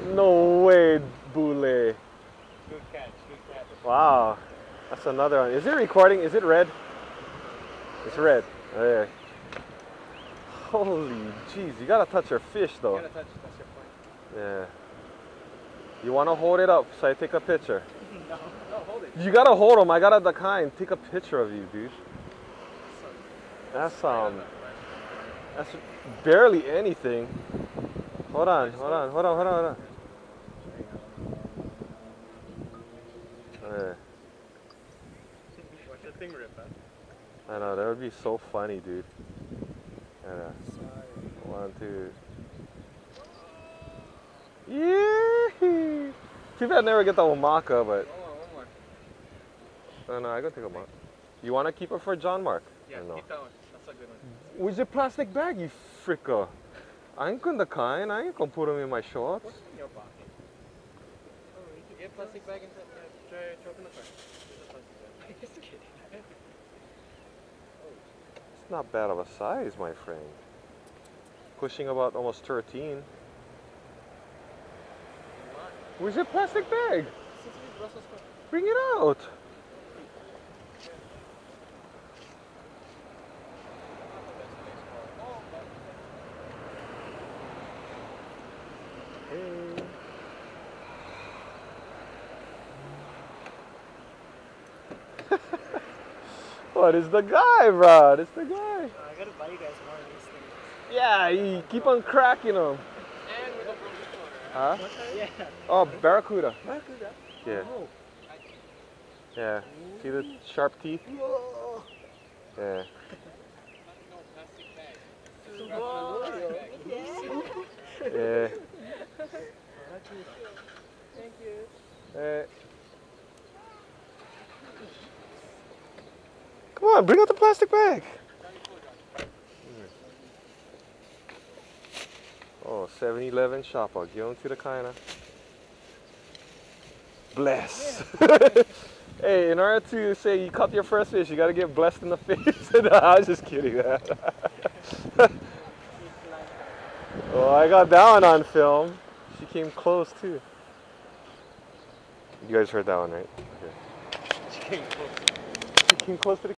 No way, Boule. Good catch, good catch. Wow. That's another one. Is it recording? Is it red? It's red. There. Holy jeez, you gotta touch your fish though. You gotta touch, that's your point. Yeah. You wanna hold it up so I take a picture? No, hold it. You gotta hold them. I gotta decline. Take a picture of you, dude. That's that's barely anything. Hold on. Yeah. Watch that thing rip, huh? I know, that would be so funny, dude. Yeah. 1, 2. Yeah. Too bad I never get the Omaka, but. One more. No, I gotta take a mark. You wanna keep it for John Mark? Yeah, Or no? keep that one. That's a good one. Where's your plastic bag, you fricka? I ain't gonna kind. I ain't gonna put them in my shorts. What's in your pocket? Oh, you can get a plastic bag and try choking the car. There's a plastic bag. Just kidding. It's not bad of a size, my friend. Pushing about almost 13. Where's your plastic bag? Bring it out. Hey. What is the guy, bro? It's the guy. I gotta buy you guys more of these things. Yeah, you keep on cracking them. And we go from this Huh? corner. Yeah. Oh, barracuda. Barracuda? Yeah. Oh. Yeah. See the sharp teeth? Whoa. Yeah. Yeah. Thank you. Hey. Come on, bring out the plastic bag. Oh, 7-Eleven shopper. Give them to the kinda. Bless. Hey, in order to say you caught your first fish, you gotta get blessed in the face. No, I was just kidding. Oh, I got that one on film. She came close too. You guys heard that one, right? Okay. She came close. She came close to the